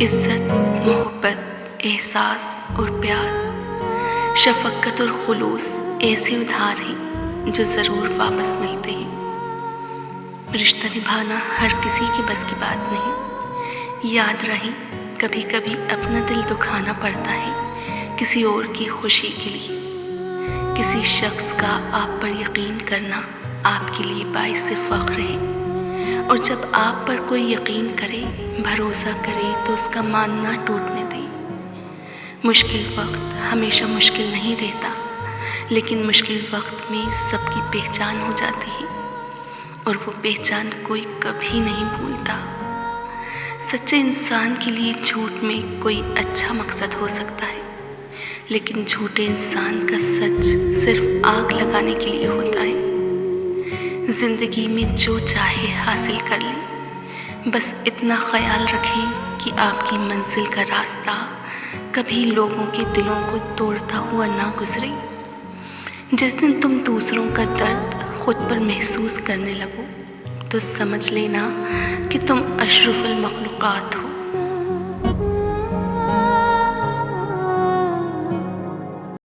इज़्ज़त, मोहब्बत, एहसास और प्यार, शफ़क़त और खुलूस ऐसे उधार हैं जो ज़रूर वापस मिलते हैं। रिश्ता निभाना हर किसी के बस की बात नहीं। याद रहे, कभी कभी अपना दिल दुखाना पड़ता है किसी और की खुशी के लिए। किसी शख्स का आप पर यकीन करना आपके लिए बाइस फ़ख्र है, और जब आप पर कोई यकीन करे, भरोसा करे, तो उसका मानना टूटने दें। मुश्किल वक्त हमेशा मुश्किल नहीं रहता, लेकिन मुश्किल वक्त में सबकी पहचान हो जाती है, और वो पहचान कोई कभी नहीं भूलता। सच्चे इंसान के लिए झूठ में कोई अच्छा मकसद हो सकता है, लेकिन झूठे इंसान का सच सिर्फ आग लगाने के लिए होता है। ज़िंदगी में जो चाहे हासिल कर लें, बस इतना ख्याल रखें कि आपकी मंजिल का रास्ता कभी लोगों के दिलों को तोड़ता हुआ ना गुजरे। जिस दिन तुम दूसरों का दर्द खुद पर महसूस करने लगो, तो समझ लेना कि तुम अशरफुल मखलूक़ात हो।